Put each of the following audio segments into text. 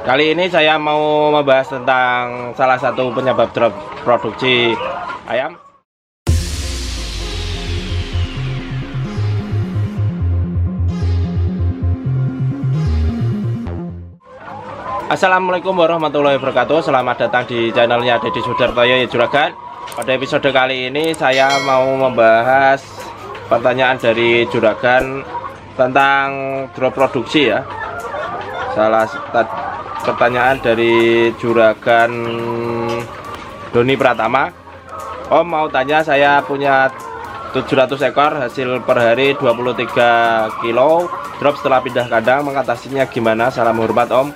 Kali ini saya mau membahas tentang salah satu penyebab drop produksi ayam. Assalamualaikum warahmatullahi wabarakatuh. Selamat datang di channelnya Deddy Sudartoyo ya Juragan. Pada episode kali ini saya mau membahas pertanyaan dari Juragan tentang drop produksi ya. Pertanyaan dari Juragan Doni Pratama. Om mau tanya, saya punya 700 ekor, hasil per hari 23 kilo, drop setelah pindah kandang, mengatasinya gimana? Salam hormat Om.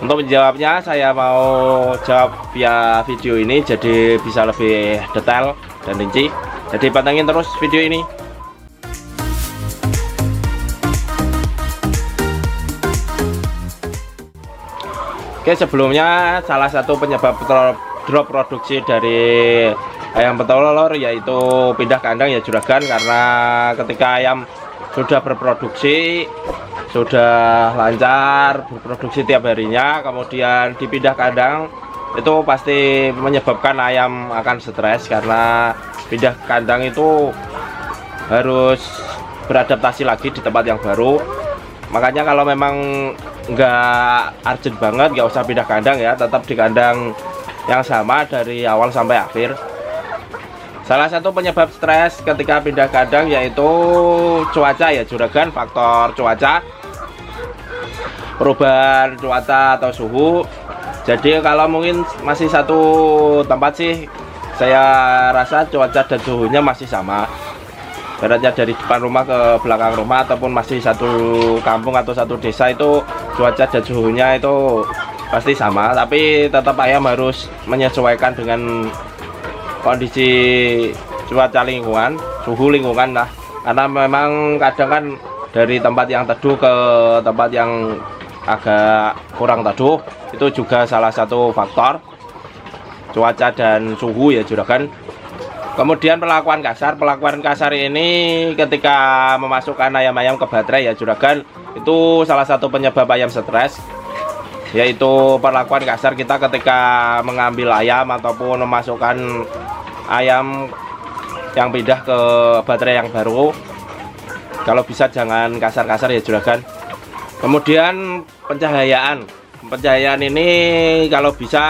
Untuk menjawabnya saya mau jawab via video ini, jadi bisa lebih detail dan rinci. Jadi pantengin terus video ini. Oke, sebelumnya salah satu penyebab drop produksi dari ayam petelur yaitu pindah kandang ya Juragan, karena ketika ayam sudah berproduksi, sudah lancar berproduksi tiap harinya, kemudian dipindah kandang, itu pasti menyebabkan ayam akan stres, karena pindah kandang itu harus beradaptasi lagi di tempat yang baru. Makanya kalau memang nggak urgent banget, nggak usah pindah kandang ya, tetap di kandang yang sama dari awal sampai akhir. Salah satu penyebab stres ketika pindah kandang yaitu cuaca ya Juragan, faktor cuaca, perubahan cuaca atau suhu. Jadi kalau mungkin masih satu tempat sih, saya rasa cuaca dan suhunya masih sama. Beratnya dari depan rumah ke belakang rumah, ataupun masih satu kampung atau satu desa, itu cuaca dan suhunya itu pasti sama. Tapi tetap ayam harus menyesuaikan dengan kondisi cuaca lingkungan, suhu lingkungan lah. Karena memang kadang kan dari tempat yang teduh ke tempat yang agak kurang teduh, itu juga salah satu faktor cuaca dan suhu ya Juragan. Kemudian perlakuan kasar ini ketika memasukkan ayam-ayam ke baterai ya Juragan, itu salah satu penyebab ayam stres, yaitu perlakuan kasar kita ketika mengambil ayam ataupun memasukkan ayam yang pindah ke baterai yang baru. Kalau bisa jangan kasar-kasar ya Juragan. Kemudian pencahayaan ini kalau bisa,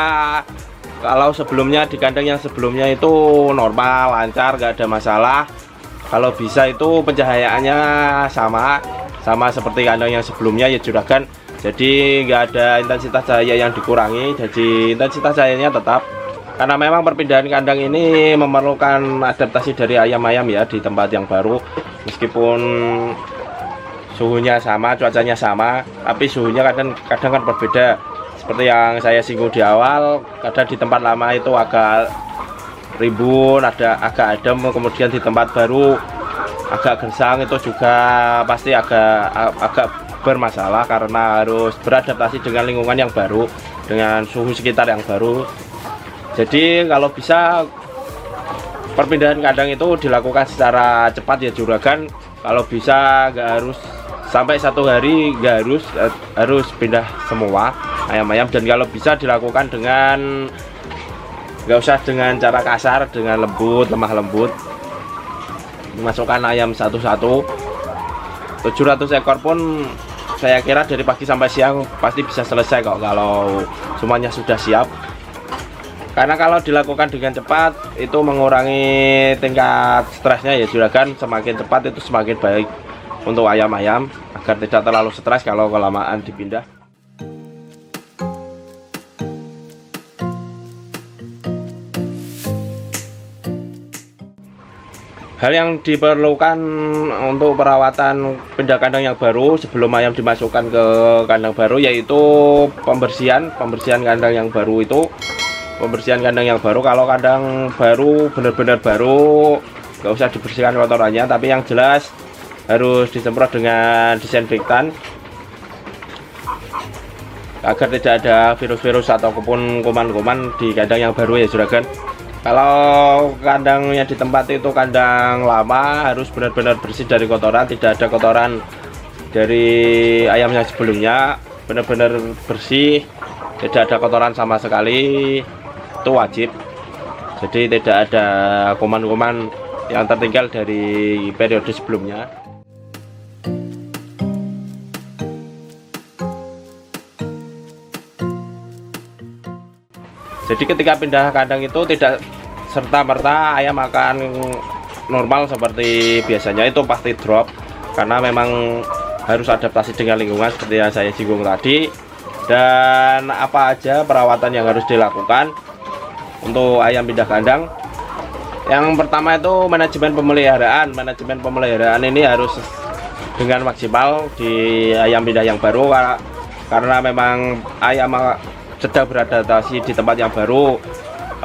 kalau sebelumnya di kandang yang sebelumnya itu normal, lancar, nggak ada masalah. Kalau bisa itu pencahayaannya sama seperti kandang yang sebelumnya ya Juragan. Jadi nggak ada intensitas cahaya yang dikurangi, jadi intensitas cahayanya tetap. Karena memang perpindahan kandang ini memerlukan adaptasi dari ayam-ayam ya di tempat yang baru. Meskipun suhunya sama, cuacanya sama, tapi suhunya kadang kan berbeda. Seperti yang saya singgung di awal, kadang di tempat lama itu agak rimbun, agak adem, kemudian di tempat baru agak gersang, itu juga pasti agak bermasalah karena harus beradaptasi dengan lingkungan yang baru, dengan suhu sekitar yang baru. Jadi kalau bisa perpindahan kandang itu dilakukan secara cepat ya Juragan. Kalau bisa nggak harus sampai satu hari, nggak harus pindah semua ayam-ayam, dan kalau bisa dilakukan dengan nggak usah dengan cara kasar, dengan lemah lembut, masukkan ayam satu-satu. 700 ekor pun saya kira dari pagi sampai siang pasti bisa selesai kok kalau semuanya sudah siap. Karena kalau dilakukan dengan cepat itu mengurangi tingkat stresnya ya Juragan. Semakin cepat itu semakin baik untuk ayam-ayam, agar tidak terlalu stres kalau kelamaan dipindah. Hal yang diperlukan untuk perawatan pindah kandang yang baru sebelum ayam dimasukkan ke kandang baru yaitu pembersihan kandang yang baru itu. Pembersihan kandang yang baru, kalau kandang baru benar-benar baru, nggak usah dibersihkan kotorannya, tapi yang jelas harus disemprot dengan disinfektan agar tidak ada virus-virus ataupun kuman-kuman di kandang yang baru ya Juragan. Kalau kandangnya di tempat itu kandang lama, harus benar-benar bersih dari kotoran, tidak ada kotoran dari ayam yang sebelumnya. benar-benar bersih, tidak ada kotoran sama sekali, itu wajib. Jadi tidak ada kuman-kuman yang tertinggal dari periode sebelumnya. Jadi ketika pindah kandang itu tidak serta-merta ayam akan normal seperti biasanya, itu pasti drop karena memang harus adaptasi dengan lingkungan seperti yang saya singgung tadi. Dan apa aja perawatan yang harus dilakukan untuk ayam pindah kandang? Yang pertama itu manajemen pemeliharaan. Manajemen pemeliharaan ini harus dengan maksimal di ayam pindah yang baru, karena memang ayam sedang beradaptasi di tempat yang baru.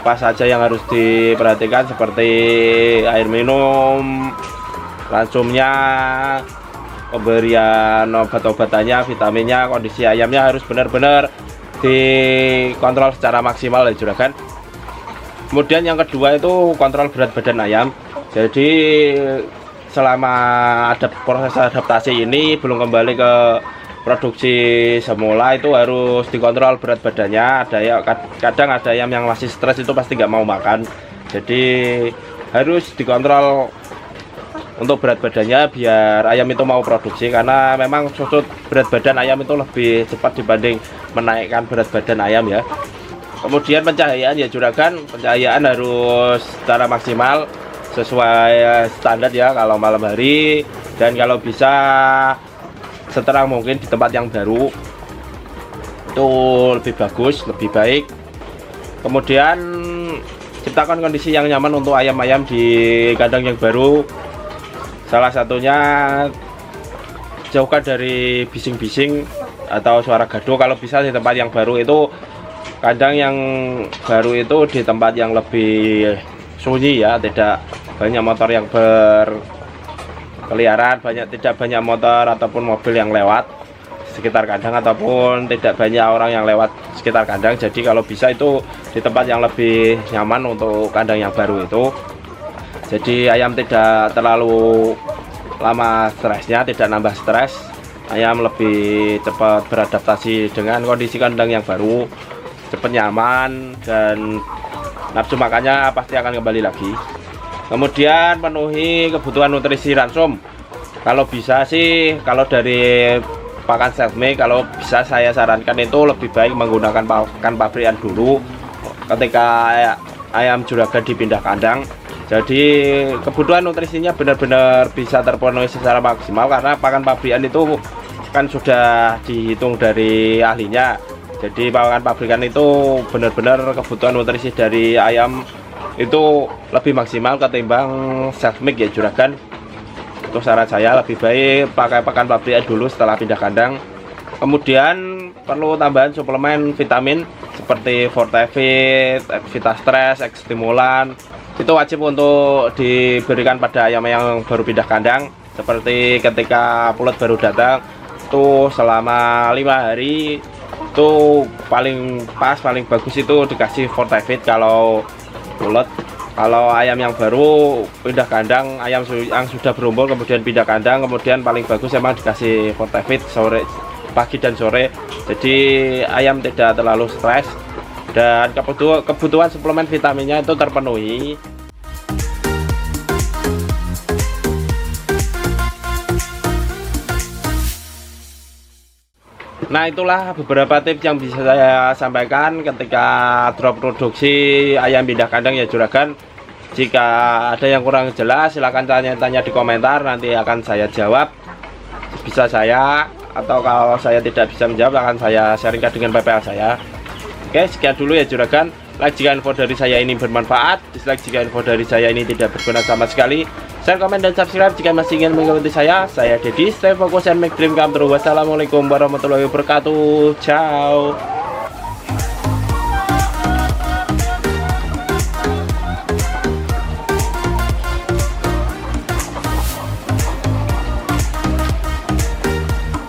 Apa saja yang harus diperhatikan seperti air minum, ransumnya, pemberian obat-obatannya, vitaminnya, kondisi ayamnya harus benar-benar dikontrol secara maksimal ya juragan. Kemudian yang kedua itu kontrol berat badan ayam. Jadi selama ada proses adaptasi ini belum kembali ke produksi semula, itu harus dikontrol berat badannya. Kadang ada ayam yang masih stres, itu pasti nggak mau makan. Jadi harus dikontrol untuk berat badannya biar ayam itu mau produksi, karena memang susut berat badan ayam itu lebih cepat dibanding menaikkan berat badan ayam ya. Kemudian pencahayaan ya juragan, pencahayaan harus secara maksimal sesuai standar ya kalau malam hari, dan kalau bisa seterang mungkin di tempat yang baru, itu lebih bagus, lebih baik. Kemudian ciptakan kondisi yang nyaman untuk ayam-ayam di kandang yang baru. Salah satunya jauhkan dari bising-bising atau suara gaduh. Kalau bisa di tempat yang baru itu, kandang yang baru itu di tempat yang lebih sunyi ya, tidak banyak motor yang berkeliaran, tidak banyak motor ataupun mobil yang lewat sekitar kandang, ataupun tidak banyak orang yang lewat sekitar kandang. Jadi kalau bisa itu di tempat yang lebih nyaman untuk kandang yang baru itu. Jadi ayam tidak terlalu lama stresnya, tidak nambah stres. Ayam lebih cepat beradaptasi dengan kondisi kandang yang baru, cepat nyaman, dan nafsu makannya pasti akan kembali lagi. Kemudian penuhi kebutuhan nutrisi ransum. Kalau bisa sih, kalau dari pakan self-made, kalau bisa saya sarankan itu lebih baik menggunakan pakan pabrikan dulu ketika ayam juragan dipindah kandang. Jadi kebutuhan nutrisinya benar-benar bisa terpenuhi secara maksimal, karena pakan pabrikan itu kan sudah dihitung dari ahlinya. Jadi pakan pabrikan itu benar-benar kebutuhan nutrisi dari ayam itu lebih maksimal ketimbang self-made ya juragan. Untuk saran saya lebih baik pakai pakan pabrikan dulu setelah pindah kandang. Kemudian perlu tambahan suplemen vitamin seperti Fortevit, Vitastress, X Stimulan. Itu wajib untuk diberikan pada ayam yang baru pindah kandang. Seperti ketika pulet baru datang, itu selama 5 hari itu paling pas, paling bagus itu dikasih Fortevit kalau pulet. Kalau ayam yang baru pindah kandang, ayam yang sudah berumur kemudian pindah kandang, kemudian paling bagus emang dikasih Fortevit sore, pagi dan sore. Jadi ayam tidak terlalu stres dan kebutuhan suplemen vitaminnya itu terpenuhi. Nah, itulah beberapa tips yang bisa saya sampaikan ketika drop produksi ayam pindah kandang ya juragan. Jika ada yang kurang jelas silahkan tanya-tanya di komentar, nanti akan saya jawab bisa saya, atau kalau saya tidak bisa menjawab akan saya sharingkan dengan PPL saya. Oke, sekian dulu ya juragan. Like jika info dari saya ini bermanfaat, dislike jika info dari saya ini tidak berguna sama sekali. Share, komen, dan subscribe jika masih ingin mengikuti saya. Saya Dedi, stay focus and make dream come true. Wassalamualaikum warahmatullahi wabarakatuh. Ciao.